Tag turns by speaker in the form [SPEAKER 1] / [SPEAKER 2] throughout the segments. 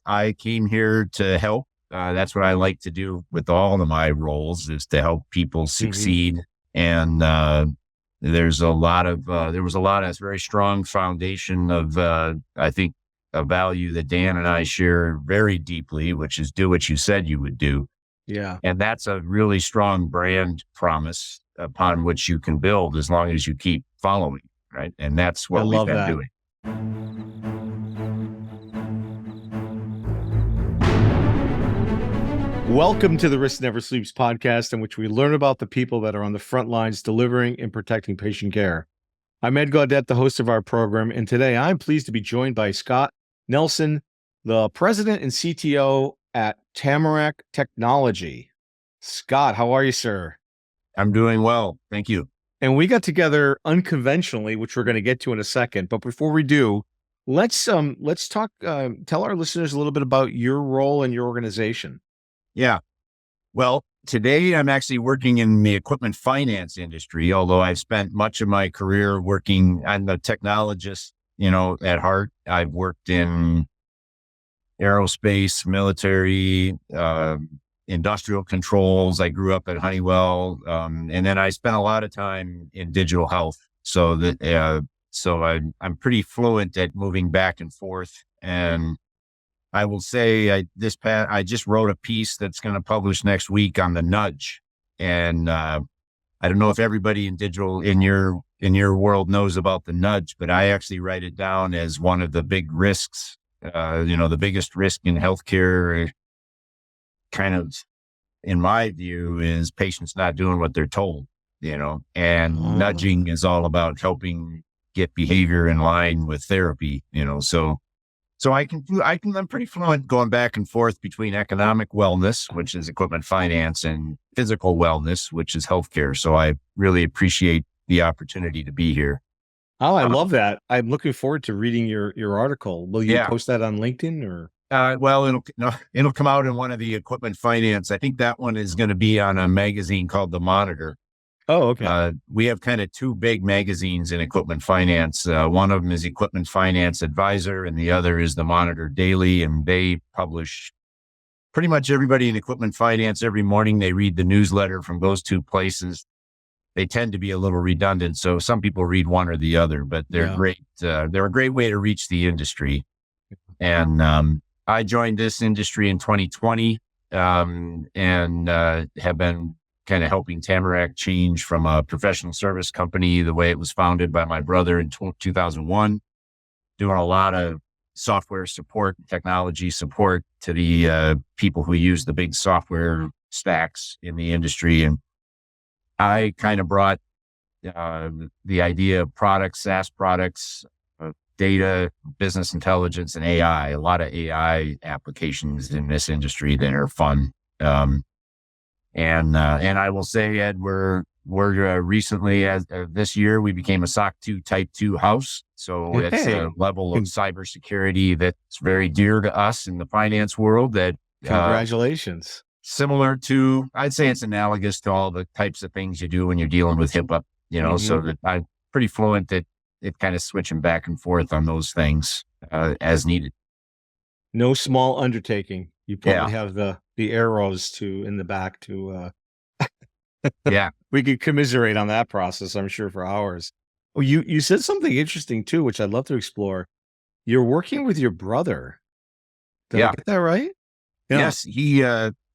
[SPEAKER 1] I came here to help. That's what I like to do with all of my roles, is to help people succeed. And there was a lot of very strong foundation of, I think, a value that Dan and I share very deeply, which is do what you said you would do.
[SPEAKER 2] Yeah.
[SPEAKER 1] And that's a really strong brand promise upon which you can build as long as you keep following, right? And that's what we've been doing.
[SPEAKER 2] Welcome to the Risk Never Sleeps podcast, in which we learn about the people that are on the front lines delivering and protecting patient care. I'm Ed Gaudet, the host of our program, and today I'm pleased to be joined by Scott Nelson, the president and CTO at Tamarack Technology. Scott, how are you, sir?
[SPEAKER 1] I'm doing well. Thank you.
[SPEAKER 2] And we got together unconventionally, which we're going to get to in a second. But before we do, let's talk, tell our listeners a little bit about your role in your organization.
[SPEAKER 1] Yeah. Well, today I'm actually working in the equipment finance industry, although I've spent much of my career working. I'm a technologist, at heart. I've worked in aerospace, military, industrial controls. I grew up at Honeywell. And then I spent a lot of time in digital health. So I'm pretty fluent at moving back and forth. And I will say I just wrote a piece that's going to publish next week on the nudge. And I don't know if everybody in your world knows about the nudge, but I actually write it down as one of the big risks. The biggest risk in healthcare, kind of, in my view, is patients not doing what they're told, and nudging is all about helping get behavior in line with therapy, so I'm pretty fluent going back and forth between economic wellness, which is equipment finance, and physical wellness, which is healthcare. So I really appreciate the opportunity to be here.
[SPEAKER 2] Oh, I love that. I'm looking forward to reading your article. Will you post that on LinkedIn or?
[SPEAKER 1] Well, it'll come out in one of the equipment finance. I think that one is going to be on a magazine called The Monitor.
[SPEAKER 2] Oh, okay.
[SPEAKER 1] We have kind of two big magazines in equipment finance. One of them is Equipment Finance Advisor, and the other is The Monitor Daily. And they publish pretty much everybody in equipment finance every morning. They read the newsletter from those two places. They tend to be a little redundant, so some people read one or the other, but they're great. They're a great way to reach the industry. And I joined this industry in 2020 and have been kind of helping Tamarack change from a professional service company, the way it was founded by my brother in 2001, doing a lot of software support, technology support to the people who use the big software stacks in the industry. And I kind of brought the idea of products, SaaS products, data, business intelligence, and AI, a lot of AI applications in this industry that are fun. And I will say, Ed, we're recently, as this year, we became a SOC 2 Type 2 house. So it's a level of cybersecurity that's very dear to us in the finance world. That
[SPEAKER 2] congratulations.
[SPEAKER 1] Similar to, I'd say it's analogous to all the types of things you do when you're dealing with HIPAA. So that I'm pretty fluent at it, kind of switching back and forth on those things as needed.
[SPEAKER 2] No small undertaking. You probably have the arrows in the back to, we could commiserate on that process, I'm sure, for hours. Oh, you said something interesting too, which I'd love to explore. You're working with your brother. Did I get that right?
[SPEAKER 1] Yeah. Yes.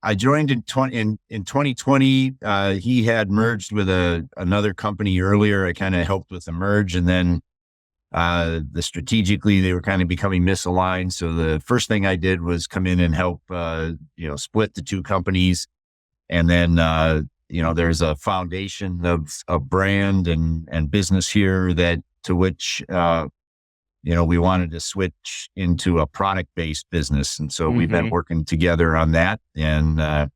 [SPEAKER 1] I joined in 2020. He had merged with another company earlier. I kind of helped with the merge, and then strategically they were kind of becoming misaligned. So the first thing I did was come in and help, split the two companies. And then, there's a foundation of brand and business here to which, we wanted to switch into a product-based business. And so we've been working together on that and,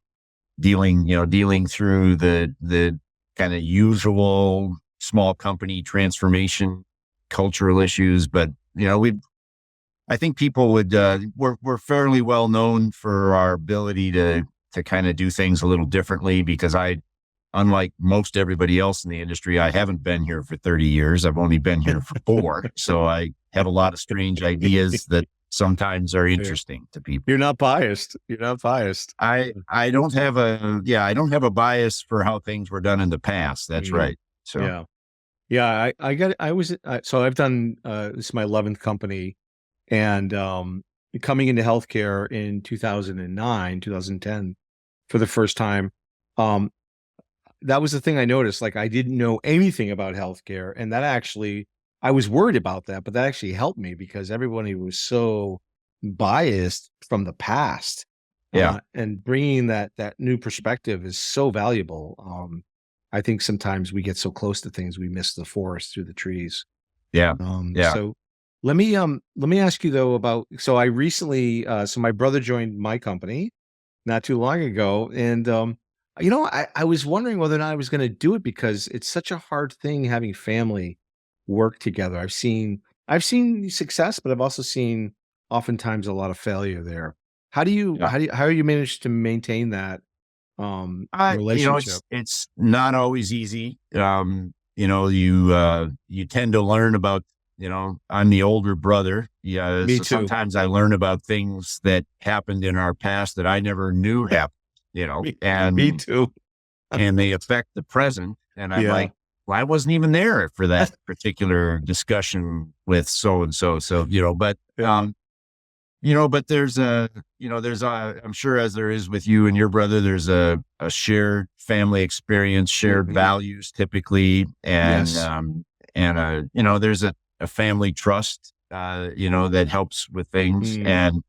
[SPEAKER 1] dealing through the kind of usual small company transformation cultural issues, but I think people we're fairly well known for our ability to kind of do things a little differently, because unlike most everybody else in the industry, I haven't been here for 30 years. I've only been here for 4. So I have a lot of strange ideas that sometimes are interesting to people.
[SPEAKER 2] You're not biased. You're not biased.
[SPEAKER 1] I don't have a bias for how things were done in the past. That's right. So
[SPEAKER 2] Yeah. Yeah. So I've done, this is my 11th company, and, coming into healthcare in 2009, 2010 for the first time. That was the thing I noticed. Like, I didn't know anything about healthcare, and that actually, I was worried about that, but that actually helped me because everybody was so biased from the past.
[SPEAKER 1] yeah,
[SPEAKER 2] And bringing that new perspective is so valuable. I think sometimes we get so close to things, we miss the forest through the trees.
[SPEAKER 1] yeah, yeah,
[SPEAKER 2] So let me ask you though about, so I recently, so my brother joined my company not too long ago. And, I was wondering whether or not I was going to do it because it's such a hard thing having family work together. I've seen success, but I've also seen oftentimes a lot of failure there.
[SPEAKER 1] yeah.
[SPEAKER 2] How do you manage to maintain that, relationship?
[SPEAKER 1] It's not always easy. You tend to learn about, I'm the older brother. Yeah.
[SPEAKER 2] Me
[SPEAKER 1] So
[SPEAKER 2] too.
[SPEAKER 1] sometimes I learn about things that happened in our past that I never knew happened,
[SPEAKER 2] Me too.
[SPEAKER 1] and they affect the present. And I'm
[SPEAKER 2] Yeah.
[SPEAKER 1] like, well, I wasn't even there for that particular discussion with so and so. So,
[SPEAKER 2] Yeah.
[SPEAKER 1] but I'm sure as there is with you and your brother, there's a shared family experience, shared
[SPEAKER 2] Mhm.
[SPEAKER 1] values typically. And,
[SPEAKER 2] Yes.
[SPEAKER 1] there's a family trust, that helps with things.
[SPEAKER 2] Mm.
[SPEAKER 1] And,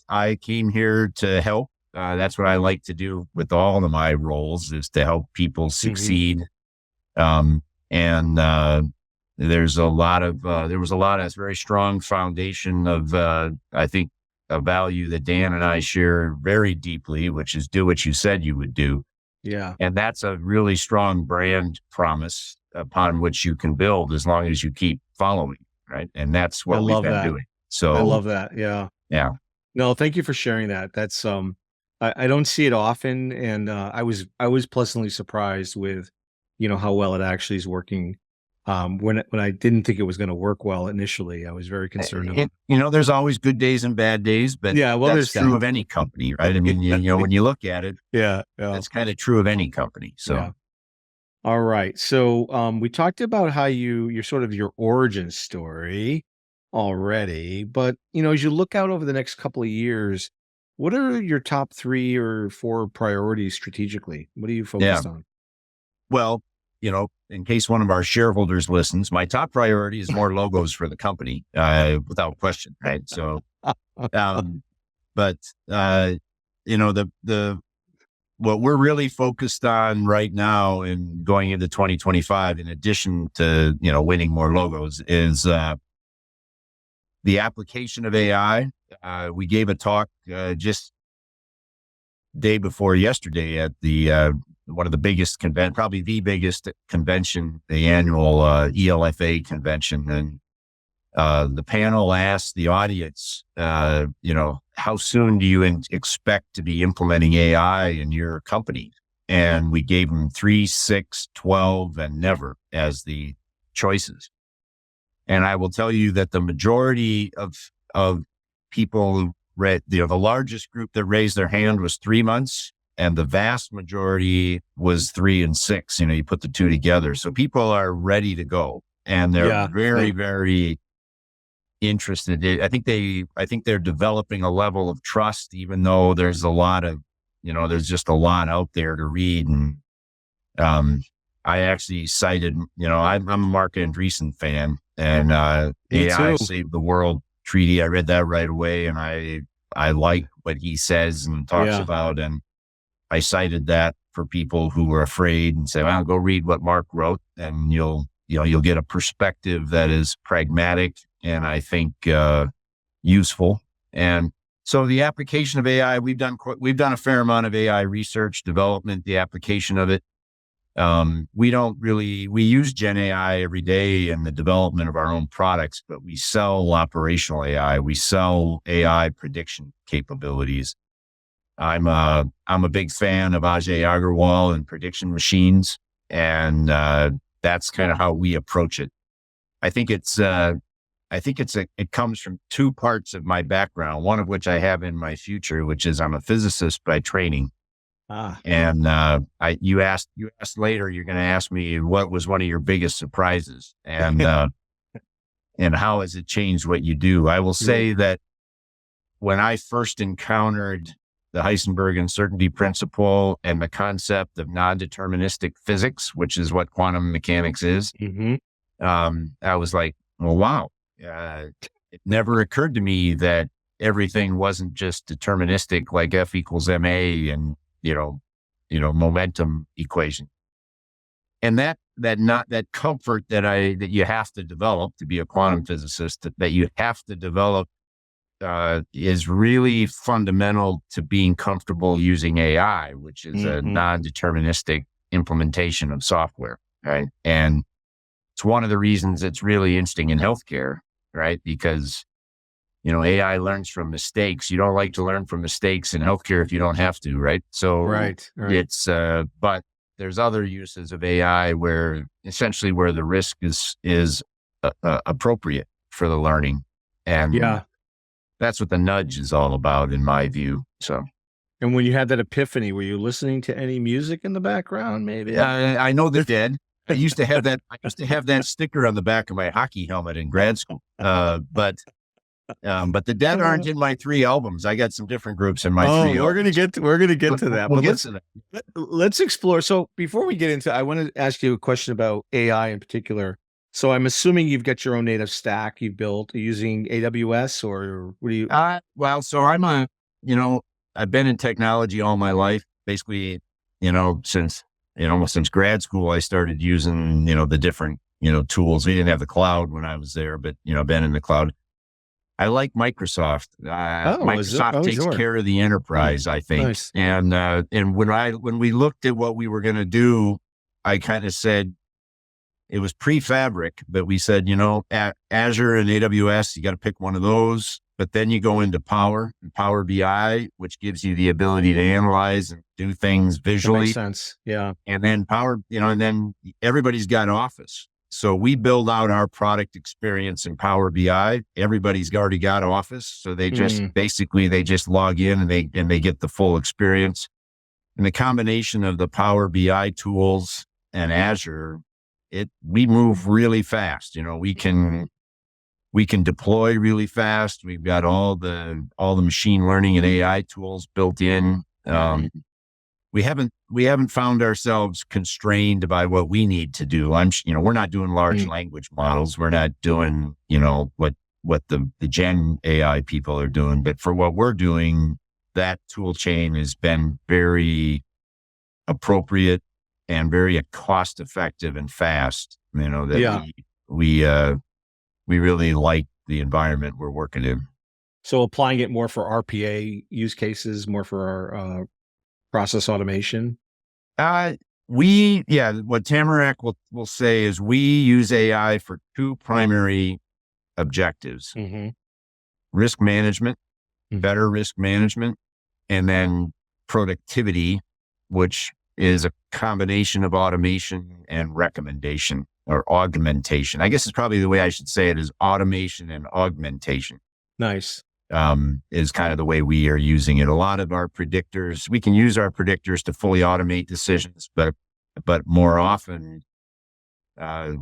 [SPEAKER 1] I came here to help. That's what I like to do with all of my roles, is to help people
[SPEAKER 2] Mhm.
[SPEAKER 1] succeed. And, there was a lot of very strong foundation of, I think, a value that Dan and I share very deeply, which is do what you said you would do.
[SPEAKER 2] Yeah.
[SPEAKER 1] And that's a really strong brand promise upon which you can build as long as you keep following. Right. And that's
[SPEAKER 2] I
[SPEAKER 1] what we've
[SPEAKER 2] love
[SPEAKER 1] been
[SPEAKER 2] that.
[SPEAKER 1] doing.
[SPEAKER 2] I
[SPEAKER 1] So,
[SPEAKER 2] love that. Yeah.
[SPEAKER 1] yeah.
[SPEAKER 2] No, thank you for sharing that. That's, I don't see it often, and, I was pleasantly surprised with, how well it actually is working. When I didn't think it was gonna work well initially, I was very concerned about.
[SPEAKER 1] There's always good days and bad days, but
[SPEAKER 2] Yeah, well,
[SPEAKER 1] that's
[SPEAKER 2] there's that.
[SPEAKER 1] true of any company, right? I mean, when you look at it,
[SPEAKER 2] Yeah, yeah,
[SPEAKER 1] that's kind of true of any company.
[SPEAKER 2] yeah.
[SPEAKER 1] So,
[SPEAKER 2] All right. So, we talked about how your sort of your origin story already, but as you look out over the next couple of years, what are your top 3 or 4 priorities strategically? What are you
[SPEAKER 1] yeah.
[SPEAKER 2] focused on?
[SPEAKER 1] Well, in case one of our shareholders listens, my top priority is more logos for the company, without question, right? So, um, but the what we're really focused on right now and going into 2025, in addition to winning more logos, is the application of AI. We gave a talk just day before yesterday at the one of the biggest probably the biggest convention, the annual ELFA convention, and the panel asked the audience, how soon do you expect to be implementing AI in your company? And we gave them 3, 6, 12, and never as the choices. And I will tell you that the majority of people who read, the largest group that raised their hand was 3 months, and the vast majority was 3 and 6. You put the two together. So people are ready to go, and they're
[SPEAKER 2] Yeah.
[SPEAKER 1] very, very interested. I think they're developing a level of trust, even though there's a lot of, there's just a lot out there to read. And, I actually cited, I'm a Mark Andreessen fan, and,
[SPEAKER 2] Me
[SPEAKER 1] AI
[SPEAKER 2] too.
[SPEAKER 1] Saved the World treaty. I read that right away, and I like what he says and talks
[SPEAKER 2] Yeah.
[SPEAKER 1] about. And I cited that for people who were afraid, and say, well, go read what Mark wrote, and you'll get a perspective that is pragmatic and I think, useful. And so the application of AI, we've done a fair amount of AI research, development, the application of it. We use Gen AI every day in the development of our own products, but we sell operational AI. We sell AI prediction capabilities. I'm a big fan of Ajay Agarwal and prediction machines. And, that's kind of how we approach it. I think it's I think it comes from two parts of my background, one of which I have in my future, which is I'm a physicist by training.
[SPEAKER 2] Ah,
[SPEAKER 1] And you asked later, you're going to ask me what was one of your biggest surprises, and how has it changed what you do? I will say that when I first encountered the Heisenberg uncertainty principle and the concept of non-deterministic physics, which is what quantum mechanics is, I was like, well, wow. It never occurred to me that everything wasn't just deterministic, like F equals ma and momentum equation. And that comfort that you have to develop to be a quantum physicist, that you have to develop, is really fundamental to being comfortable using AI, which is a non-deterministic implementation of software, right? And it's one of the reasons it's really interesting in healthcare, right? Because, AI learns from mistakes. You don't like to learn from mistakes in healthcare if you don't have to, right? So
[SPEAKER 2] right.
[SPEAKER 1] it's, but there's other uses of AI where the risk is appropriate for the learning. And that's what the nudge is all about, in my view. So,
[SPEAKER 2] and when you had that epiphany, were you listening to any music in the background? Maybe.
[SPEAKER 1] I know the Dead. I used to have that sticker on the back of my hockey helmet in grad school. But the Dead aren't in my 3 albums. I got some different groups in my 3 albums.
[SPEAKER 2] We're gonna get to that.
[SPEAKER 1] We'll
[SPEAKER 2] but
[SPEAKER 1] get to that.
[SPEAKER 2] Let's explore. So before we get into, I want to ask you a question about AI in particular. So I'm assuming you've got your own native stack you built using AWS, or what do you?
[SPEAKER 1] Well, so I've been in technology all my life, basically, since grad school. I started using, the different, tools. We didn't have the cloud when I was there, but, been in the cloud. I like Microsoft. Microsoft takes care of the enterprise, I think.
[SPEAKER 2] Nice.
[SPEAKER 1] And when we looked at what we were going to do, I kind of said, it was pre-Fabric, but we said, at Azure and AWS, you got to pick one of those. But then you go into Power BI, which gives you the ability to analyze and do things visually.
[SPEAKER 2] That makes sense. Yeah.
[SPEAKER 1] And then and then everybody's got Office. So we build out our product experience in Power BI. Everybody's already got Office. So they just they just log in and they get the full experience. And the combination of the Power BI tools and Azure, we move really fast. We can deploy really fast. We've got all the machine learning and AI tools built in. We haven't found ourselves constrained by what we need to do. We're not doing large language models. We're not doing, what the Gen AI people are doing. But for what we're doing, that tool chain has been very appropriate and very cost effective and fast. We really like the environment we're working in.
[SPEAKER 2] So applying it more for RPA use cases, more for our process automation.
[SPEAKER 1] What Tamarack will say is we use AI for 2 primary objectives: risk management, better risk management, and then productivity, which is a combination of automation and recommendation, or augmentation. I guess it's probably the way I should say it, is automation and augmentation.
[SPEAKER 2] Nice.
[SPEAKER 1] Is kind of the way we are using it. A lot of our predictors, we can use our predictors to fully automate decisions, but more often,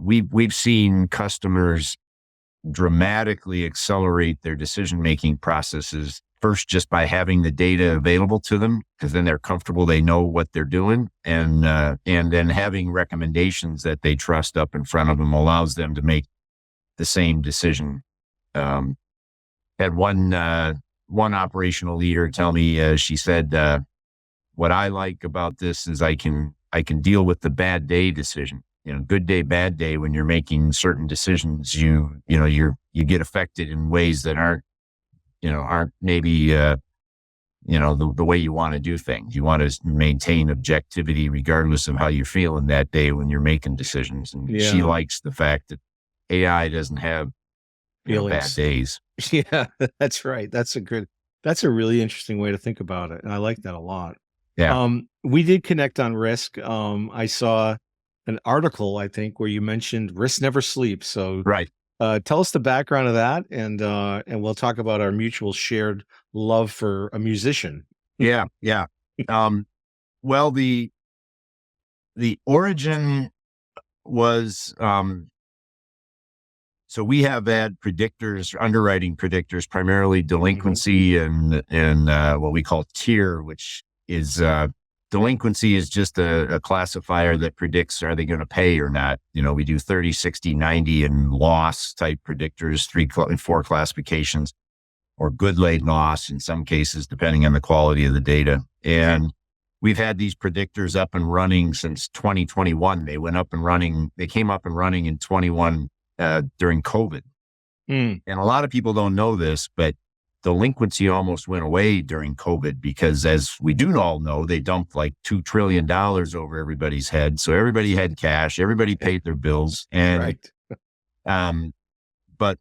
[SPEAKER 1] we've seen customers dramatically accelerate their decision-making processes, first just by having the data available to them, because then they're comfortable, they know what they're doing, and then having recommendations that they trust up in front of them allows them to make the same decision. Had one operational leader tell me, she said, what I like about this is I can deal with the bad day decision. Good day, bad day. When you're making certain decisions, you get affected in ways that aren't maybe, the way you want to do things. You want to maintain objectivity regardless of how you're feeling that day when you're making decisions. And she likes the fact that AI doesn't have bad days.
[SPEAKER 2] Yeah, that's right. That's a really interesting way to think about it. And I like that a lot.
[SPEAKER 1] Yeah.
[SPEAKER 2] We did connect on risk. I saw an article, I think, where you mentioned risk never sleeps. So
[SPEAKER 1] right.
[SPEAKER 2] Tell us the background of that, and we'll talk about our mutual shared love for a musician.
[SPEAKER 1] Yeah. Yeah. Um, well, the origin was, so we have had predictors, underwriting predictors, primarily delinquency and what we call tier, which is, delinquency is just a classifier that predicts, are they going to pay or not? We do 30, 60, 90 and loss type predictors, and 4 classifications, or good late loss in some cases, depending on the quality of the data. And we've had these predictors up and running since 2021. They came up and running in 21 during COVID. And a lot of people don't know this, but delinquency almost went away during COVID because, as we do all know, they dumped like $2 trillion over everybody's head. So everybody had cash, everybody paid their bills. And,
[SPEAKER 2] Right.
[SPEAKER 1] But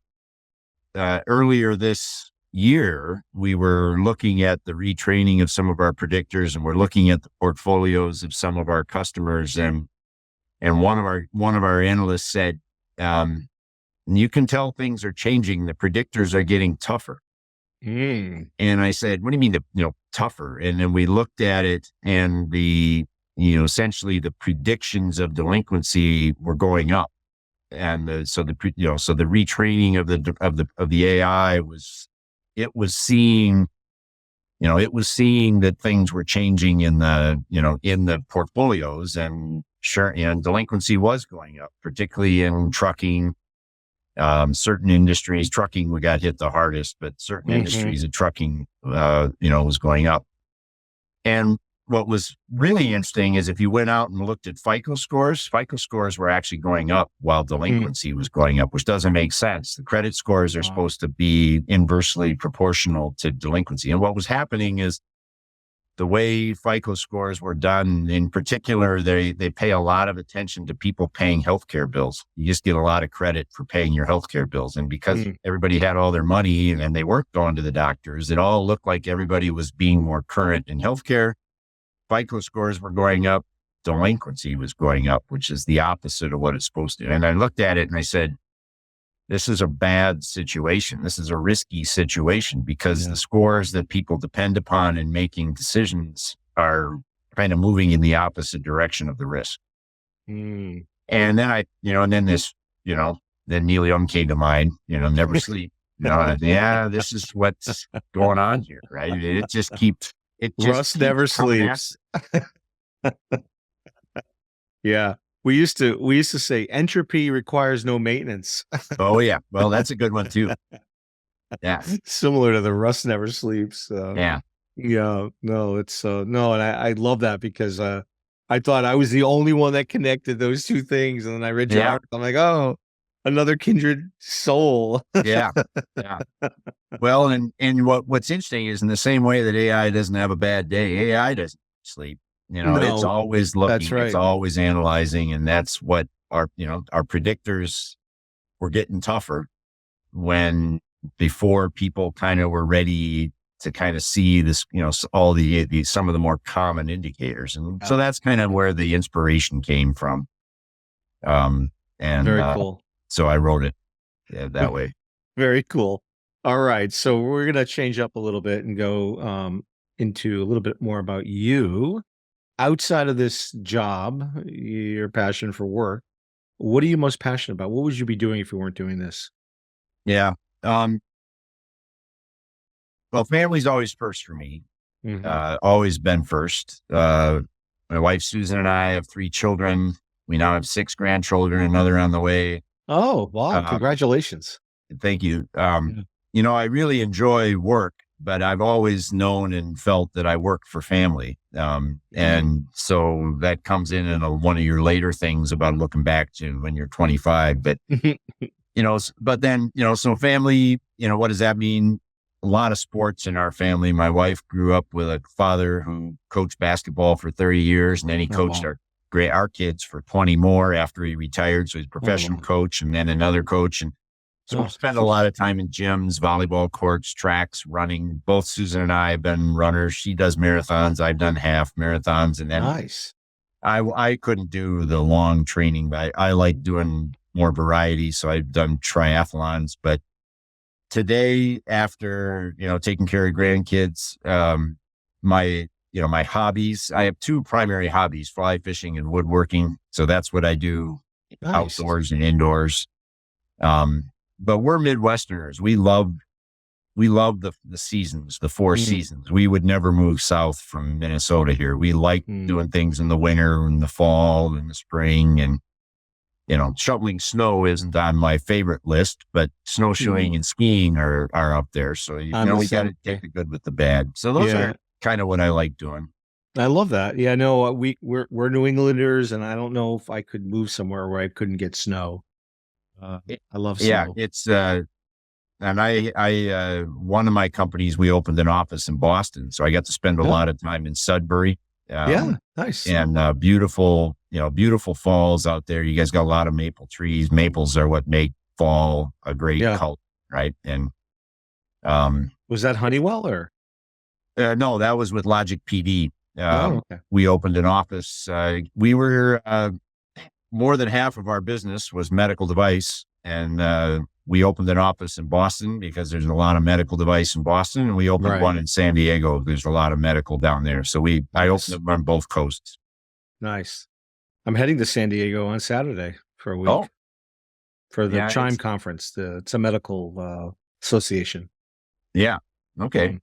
[SPEAKER 1] earlier this year, we were looking at the retraining of some of our predictors, and we're looking at the portfolios of some of our customers. And one of our analysts said, you can tell things are changing. The predictors are getting tougher. And I said, what do you mean tougher? And then we looked at it, and essentially the predictions of delinquency were going up. And so the retraining of the AI was seeing that things were changing in the portfolios, and delinquency was going up, particularly in trucking. Certain industries, trucking, we got hit the hardest, but certain industries of trucking, was going up. And what was really interesting is if you went out and looked at FICO scores were actually going up while delinquency was going up, which doesn't make sense. The credit scores are supposed to be inversely proportional to delinquency. And what was happening is the way FICO scores were done, in particular, they pay a lot of attention to people paying healthcare bills. You just get a lot of credit for paying your healthcare bills. And because everybody had all their money and they weren't going to the doctors, it all looked like everybody was being more current in healthcare. FICO scores were going up, delinquency was going up, which is the opposite of what it's supposed to. And I looked at it and I said, this is a bad situation. This is a risky situation because the scores that people depend upon in making decisions are kind of moving in the opposite direction of the risk. And then then Neil Young came to mind, never sleep. This is what's going on here, right?
[SPEAKER 2] Rust never sleeps. Yeah. We used to say entropy requires no maintenance.
[SPEAKER 1] Oh yeah. Well, that's a good one too. Yeah.
[SPEAKER 2] Similar to the rust never sleeps.
[SPEAKER 1] Yeah.
[SPEAKER 2] Yeah. No, it's no. And I love that because, I thought I was the only one that connected those two things. And then I read your article. I'm like, oh, another kindred soul.
[SPEAKER 1] Yeah. Yeah. Well, and what's interesting is, in the same way that AI doesn't have a bad day, AI doesn't sleep. It's always looking,
[SPEAKER 2] that's right.
[SPEAKER 1] It's always analyzing. And that's what our predictors were getting tougher before people kind of were ready to kind of see this, all some of the more common indicators. And so that's kind of where the inspiration came from. And
[SPEAKER 2] very cool.
[SPEAKER 1] So I wrote it that way.
[SPEAKER 2] Very cool. All right. So we're going to change up a little bit and go into a little bit more about you. Outside of this job, your passion for work, what are you most passionate about? What would you be doing if you weren't doing this?
[SPEAKER 1] Yeah. Well, family's always first for me. Always been first. My wife, Susan, and I have 3 children. We now have 6 grandchildren, another on the way.
[SPEAKER 2] Oh, wow. Congratulations.
[SPEAKER 1] Thank you. I really enjoy work, but I've always known and felt that I work for family. And so that comes in one of your later things about looking back to when you're 25, but, but then, so family, what does that mean? A lot of sports in our family. My wife grew up with a father who coached basketball for 30 years, and then he coached our kids for 20 more after he retired. So he's a professional coach, and then another coach. And so we spend a lot of time in gyms, volleyball courts, tracks, running. Both Susan and I have been runners. She does marathons. I've done half marathons. And then
[SPEAKER 2] nice.
[SPEAKER 1] I couldn't do the long training, but I like doing, more variety. So I've done triathlons, but today, after, taking care of grandkids, my hobbies, I have two primary hobbies: fly fishing and woodworking. So that's what I do
[SPEAKER 2] Nice.
[SPEAKER 1] outdoors and indoors. But we're Midwesterners. We love the seasons, the four seasons. We would never move south from Minnesota here. We like doing things in the winter and the fall and the spring, and shoveling snow isn't on my favorite list, but snowshoeing and skiing are up there. So we got to take the good with the bad. So those are kind of what I like doing.
[SPEAKER 2] I love that. Yeah, no, we're New Englanders, and I don't know if I could move somewhere where I couldn't get snow. I love snow.
[SPEAKER 1] Yeah, it's and I one of my companies, we opened an office in Boston, so I got to spend a lot of time in Sudbury.
[SPEAKER 2] Nice.
[SPEAKER 1] And beautiful falls out there. You guys got a lot of maple trees. Maples are what make fall a great color, right? And
[SPEAKER 2] was that Honeywell or?
[SPEAKER 1] No, that was with Logic PD.
[SPEAKER 2] Okay.
[SPEAKER 1] We opened an office. We were more than half of our business was medical device, and we opened an office in Boston because there's a lot of medical device in Boston, and we opened one in San Diego. There's a lot of medical down there, so I opened them on both coasts.
[SPEAKER 2] Nice. I'm heading to San Diego on Saturday for a week for the Chime conference. It's a medical association.
[SPEAKER 1] Yeah. Okay.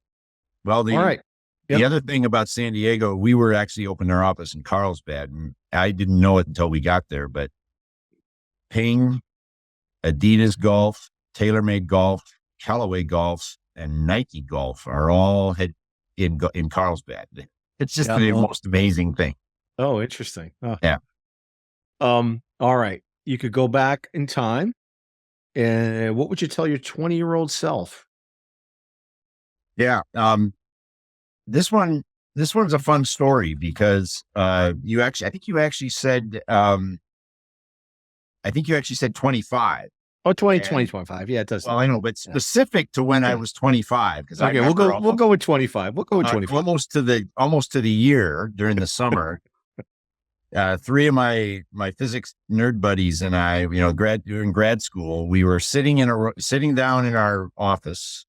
[SPEAKER 1] Well, all right. The other thing about San Diego, we were actually opening our office in Carlsbad, and I didn't know it until we got there, but Ping, Adidas Golf, TaylorMade Golf, Callaway Golf, and Nike Golf are all in Carlsbad. It's just the most amazing thing.
[SPEAKER 2] Oh, interesting. Oh.
[SPEAKER 1] Yeah.
[SPEAKER 2] All right. You could go back in time, and what would you tell your 20-year-old self?
[SPEAKER 1] Yeah. This one's a fun story because I think you actually said 25.
[SPEAKER 2] Oh, 25. Yeah, it does.
[SPEAKER 1] Well, I know, but specific to when I was 25.
[SPEAKER 2] Okay, we'll go with 25. We'll go with 25.
[SPEAKER 1] Almost to the year during the summer. Three of my physics nerd buddies and I, during grad school, we were sitting down in our office,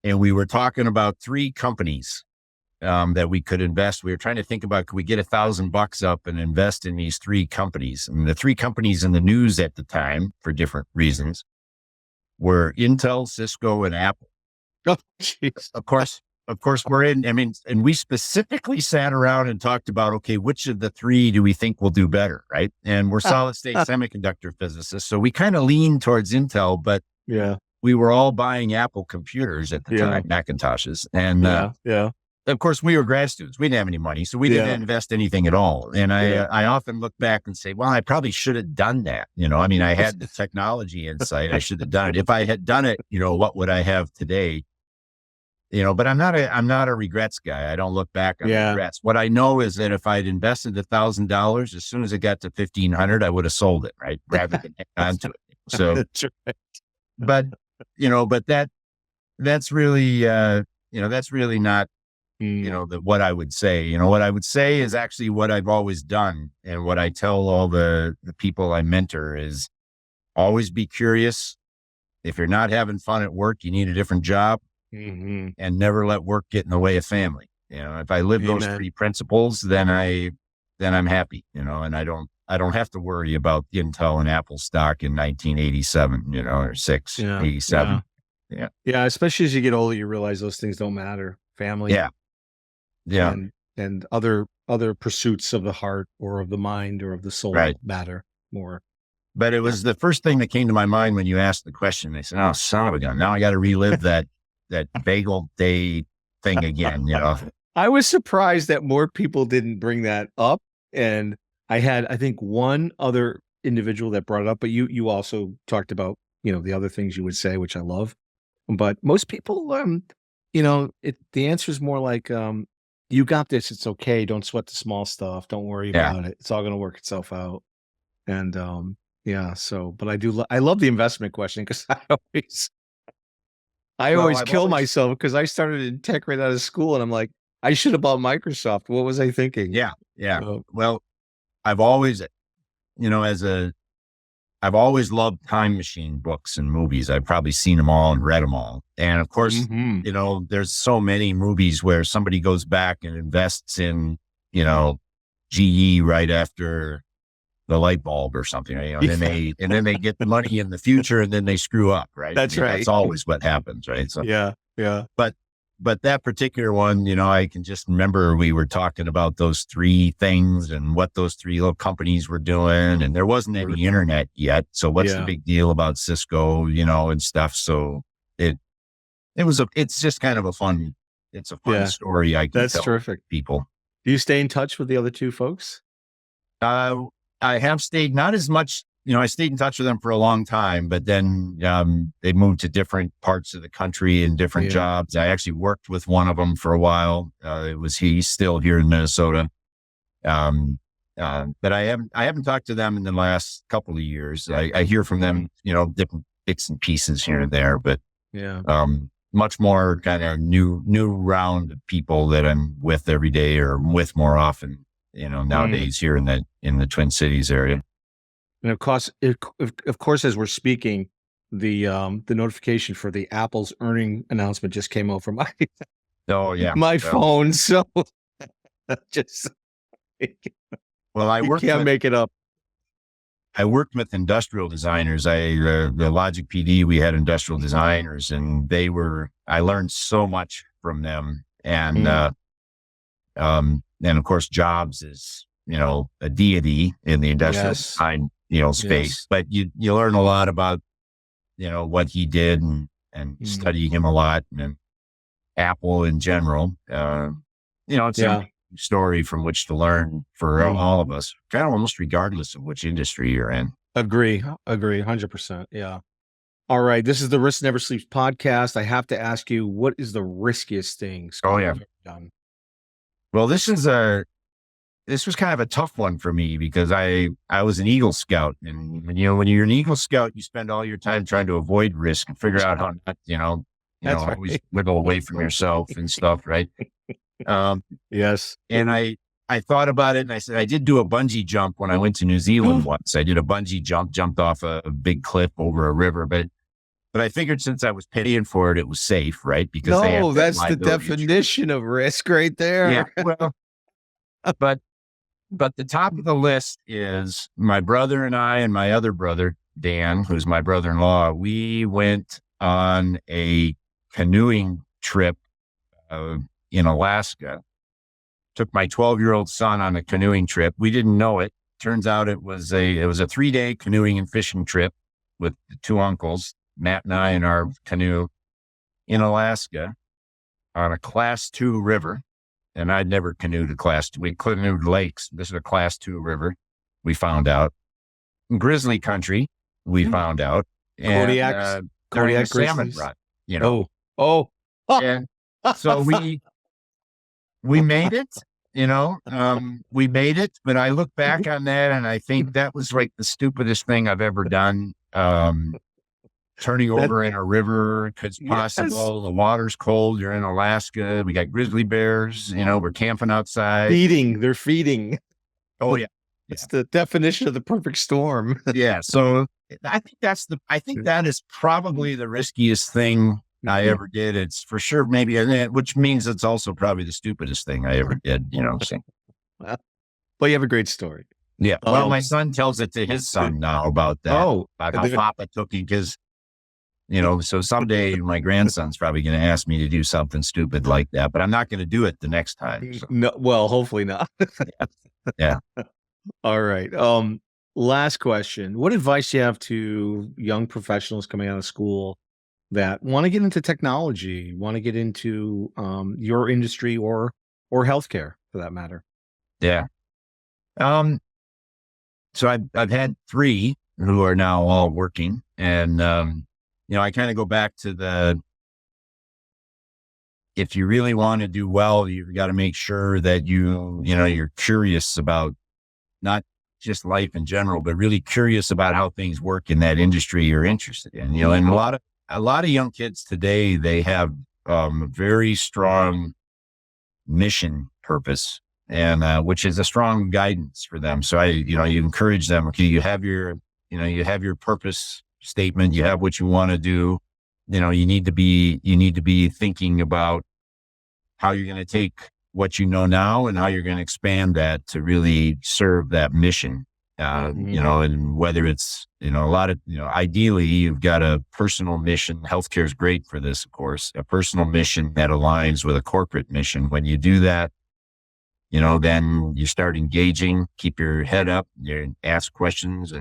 [SPEAKER 1] and we were talking about three companies that we could invest. We were trying to think about, could we get $1,000 up and invest in these three companies? And the three companies in the news at the time, for different reasons, were Intel, Cisco, and Apple.
[SPEAKER 2] Oh, jeez.
[SPEAKER 1] Of course, we're in. I mean, and we specifically sat around and talked about, okay, which of the three do we think will do better, right? And we're solid state semiconductor physicists, so we kind of lean towards Intel, but we were all buying Apple computers at the time, Macintoshes, and of course, we were grad students. We didn't have any money, so we didn't invest anything at all. And I often look back and say, well, I probably should have done that. I mean, I had the technology insight. I should have done it. If I had done it, what would I have today? But I'm not a regrets guy. I don't look back on regrets. What I know is that if I'd invested $1,000, as soon as it got to $1,500, I would have sold it, right? Rather than hang on to it. So,
[SPEAKER 2] that's right.
[SPEAKER 1] but that's really not, what I would say. What I would say is actually what I've always done. And what I tell all the people I mentor is always be curious. If you're not having fun at work, you need a different job. And never let work get in the way of family. If I live those three principles, then I'm happy, and I don't have to worry about Intel and Apple stock in 1987, or 87.
[SPEAKER 2] Yeah. Especially as you get older, you realize those things don't matter. Family.
[SPEAKER 1] Yeah.
[SPEAKER 2] And other pursuits of the heart or of the mind or of the soul matter more.
[SPEAKER 1] But it was the first thing that came to my mind when you asked the question. I said, oh, son of a gun. Now I got to relive that bagel day thing again,
[SPEAKER 2] I was surprised that more people didn't bring that up. And I had, I think, one other individual that brought it up, but you also talked about, the other things you would say, which I love. But most people, the answer is more like, you got this. It's okay. Don't sweat the small stuff. Don't worry about it. It's all going to work itself out. And, but I love the investment question because I always kill myself because I started in tech right out of school and I'm like, I should have bought Microsoft. What was I thinking?
[SPEAKER 1] Yeah. Well, I've always, as a I've always loved time machine books and movies. I've probably seen them all and read them all. And of course,
[SPEAKER 2] Mm-hmm.
[SPEAKER 1] there's so many movies where somebody goes back and invests in, GE right after the light bulb or something, and then they get the money in the future and then they screw up, right?
[SPEAKER 2] That's right.
[SPEAKER 1] That's always what happens, right? So,
[SPEAKER 2] yeah.
[SPEAKER 1] but that particular one, I can just remember we were talking about those three things and what those three little companies were doing. And there wasn't any internet yet. So what's the big deal about Cisco, and stuff. So it's just kind of a fun story.
[SPEAKER 2] That's
[SPEAKER 1] tell
[SPEAKER 2] terrific.
[SPEAKER 1] People.
[SPEAKER 2] Do you stay in touch with the other two folks?
[SPEAKER 1] I have stayed, not as much, I stayed in touch with them for a long time, but then they moved to different parts of the country and different jobs. I actually worked with one of them for a while. He's still here in Minnesota. But I haven't talked to them in the last couple of years. I hear from them, different bits and pieces here and there, but much more kind of new round of people that I'm with every day or with more often, nowadays here in the Twin Cities area.
[SPEAKER 2] And of course, as we're speaking, the notification for the Apple's earning announcement just came over my my phone. So just can't make it up.
[SPEAKER 1] I worked with industrial designers. The Logic PD, we had industrial designers, and I learned so much from them. And of course, Jobs is a deity in the industrial design space, but you learn a lot about, what he did and study him a lot, and Apple in general. It's a story from which to learn for all of us, kind of almost regardless of which industry you're in.
[SPEAKER 2] Agree. 100%. Yeah. All right. This is the Risk Never Sleeps podcast. I have to ask you, what is the riskiest thing Scott has ever done?
[SPEAKER 1] Well, this was kind of a tough one for me because I was an Eagle Scout, and when you're an Eagle Scout, you spend all your time trying to avoid risk and figure out how not, always wiggle away from yourself and stuff. Right.
[SPEAKER 2] Yes.
[SPEAKER 1] And I thought about it, and I said, I did do a bungee jump when I went to New Zealand once. I did a bungee jump, jumped off a big cliff over a river, but I figured since I was paying for it, it was safe, right? Because
[SPEAKER 2] that's the definition of risk right there.
[SPEAKER 1] Yeah. Well, but the top of the list is my brother and I and my other brother, Dan, who's my brother-in-law. We went on a canoeing trip in Alaska. Took my 12-year-old son on a canoeing trip. We didn't know it. Turns out it was a 3-day canoeing and fishing trip with the two uncles, Matt and I, in our canoe in Alaska on a Class 2 river. And I'd never canoed a Class 2. We canoed lakes. This is a Class 2 river. We found out. In grizzly country, we found out.
[SPEAKER 2] Kodiak
[SPEAKER 1] salmon run. And so we made it. We made it, but I look back on that and I think that was like the stupidest thing I've ever done. Turning over in a river, it's possible. The water's cold. You're in Alaska. We got grizzly bears. We're camping outside.
[SPEAKER 2] They're feeding.
[SPEAKER 1] Oh yeah.
[SPEAKER 2] It's the definition of the perfect storm.
[SPEAKER 1] Yeah. So I think that is probably the riskiest thing I ever did. It's for sure, which means it's also probably the stupidest thing I ever did, So.
[SPEAKER 2] But you have a great story.
[SPEAKER 1] Yeah. Well, my son tells it to his son now about that. About how Papa took him because, so someday my grandson's probably going to ask me to do something stupid like that, but I'm not going to do it the next time. So.
[SPEAKER 2] No, well, hopefully not.
[SPEAKER 1] Yeah.
[SPEAKER 2] All right. Last question. What advice do you have to young professionals coming out of school that want to get into technology, want to get into your industry or healthcare for that matter?
[SPEAKER 1] Yeah. So I've had 3 who are now all working, and I kind of go back to if you really want to do well, you've got to make sure that you're curious about not just life in general, but really curious about how things work in that industry you're interested in. And a lot of young kids today, they have a very strong mission purpose, and which is a strong guidance for them. So you encourage them. Okay, you have your you have your purpose statement, you have what you want to do. You need to be thinking about how you're going to take what you know now and how you're going to expand that to really serve that mission. And whether it's, a lot of, ideally you've got a personal mission. Healthcare is great for this, of course, a personal mission that aligns with a corporate mission. When you do that, then you start engaging, keep your head up, you ask questions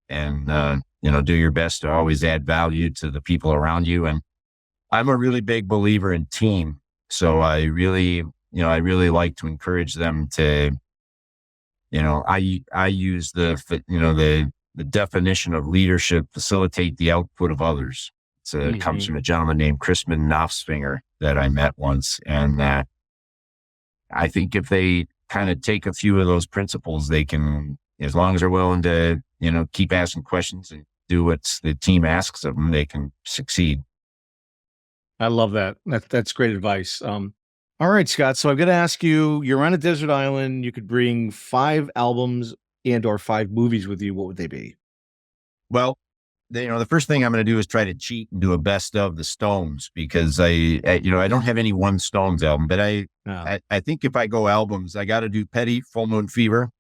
[SPEAKER 1] and do your best to always add value to the people around you. And I'm a really big believer in team. So I really like to encourage them to, I use the definition of leadership, facilitate the output of others. So it comes from a gentleman named Chrisman Knopfsfinger that I met once. And I think if they kind of take a few of those principles, they can, as long as they're willing to, keep asking questions and do what the team asks of them, they can succeed.
[SPEAKER 2] I love that. That's great advice. All right, Scott. So I've got to ask you, you're on a desert island. You could bring 5 albums and or 5 movies with you. What would they be?
[SPEAKER 1] Well, the first thing I'm going to do is try to cheat and do a best of the Stones, because I don't have any one Stones album, but I think if I go albums, I got to do Petty, Full Moon Fever.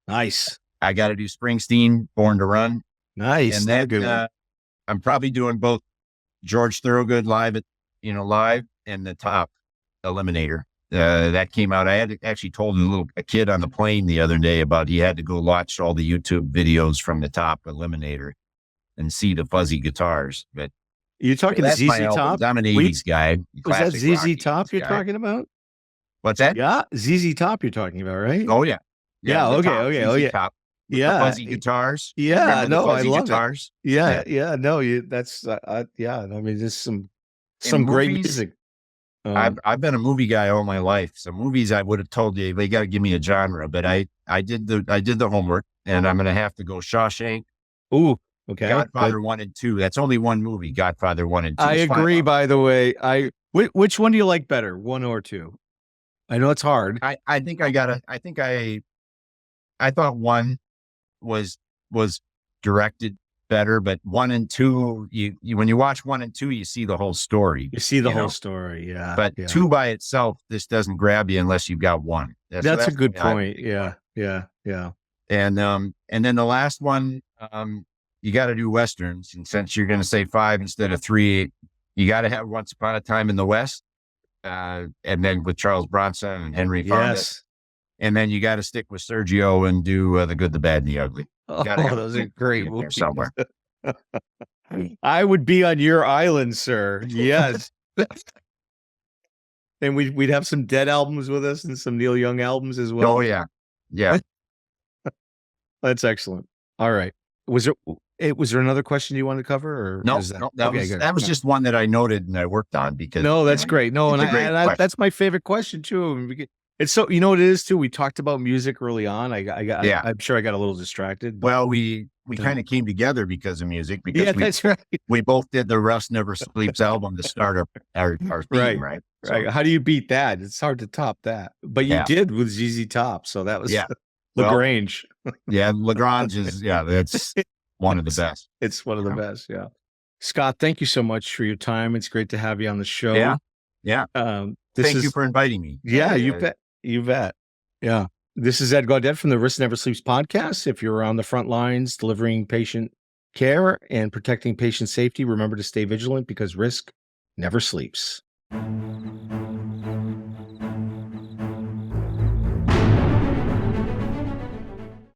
[SPEAKER 2] Nice.
[SPEAKER 1] I got to do Springsteen, Born to Run.
[SPEAKER 2] Nice.
[SPEAKER 1] And then I'm probably doing both George Thorogood live and the Top Eliminator. That came out. I had actually told a kid on the plane the other day about he had to go watch all the YouTube videos from the Top Eliminator and see the fuzzy guitars. But
[SPEAKER 2] you're talking ZZ Top?
[SPEAKER 1] I'm an 80s guy.
[SPEAKER 2] Was that ZZ Top you're talking about?
[SPEAKER 1] What's that?
[SPEAKER 2] Yeah, ZZ Top you're talking about, right?
[SPEAKER 1] Oh yeah.
[SPEAKER 2] Yeah. Okay. Oh yeah.
[SPEAKER 1] Top.
[SPEAKER 2] Yeah.
[SPEAKER 1] Fuzzy guitars.
[SPEAKER 2] Yeah. No, I love
[SPEAKER 1] guitars.
[SPEAKER 2] It. Yeah. No, that's yeah. I mean, just some great music.
[SPEAKER 1] I've been a movie guy all my life. So movies, I would have told you they got to give me a genre, but I did the homework, and I'm going to have to go Shawshank.
[SPEAKER 2] Ooh, okay.
[SPEAKER 1] Godfather 1 and 2. That's only one movie. Godfather 1 and 2.
[SPEAKER 2] I agree. By the way, which one do you like better, 1 or 2? I know it's hard.
[SPEAKER 1] I thought 1 was directed better, but 1 and 2, you when you watch 1 and 2, you see the whole story.
[SPEAKER 2] You see the whole story, yeah.
[SPEAKER 1] But 2 by itself, this doesn't grab you unless you've got 1.
[SPEAKER 2] That's a good point. Yeah.
[SPEAKER 1] And then the last one, you got to do Westerns. And since you're going to say 5 instead of 3, you got to have Once Upon a Time in the West. And then with Charles Bronson and Henry Fonda.
[SPEAKER 2] Yes.
[SPEAKER 1] And then you got to stick with Sergio and do The Good, the Bad, and the Ugly.
[SPEAKER 2] Those are great movies.
[SPEAKER 1] Somewhere.
[SPEAKER 2] I would be on your island, sir. Yes. And we'd have some Dead albums with us and some Neil Young albums as well.
[SPEAKER 1] Oh yeah. Yeah.
[SPEAKER 2] That's excellent. All right. Was there another question you wanted to cover? Or
[SPEAKER 1] no, that was just one that I noted and I worked on because.
[SPEAKER 2] No, that's great. No, and that's my favorite question too. It's so, what it is too. We talked about music early on. I'm sure I got a little distracted.
[SPEAKER 1] Well, we kind of came together because of music. Because
[SPEAKER 2] that's right.
[SPEAKER 1] We both did the Rust Never Sleeps album to start our theme, right?
[SPEAKER 2] So, right. How do you beat that? It's hard to top that. But you did with ZZ Top, so that was LaGrange.
[SPEAKER 1] LaGrange is that's one of the best.
[SPEAKER 2] It's one of the best. Yeah. Scott, thank you so much for your time. It's great to have you on the show.
[SPEAKER 1] Yeah. Thank you for inviting me.
[SPEAKER 2] Yeah, you bet. You bet. Yeah. This is Ed Gaudet from the Risk Never Sleeps podcast. If you're on the front lines delivering patient care and protecting patient safety, remember to stay vigilant because risk never sleeps.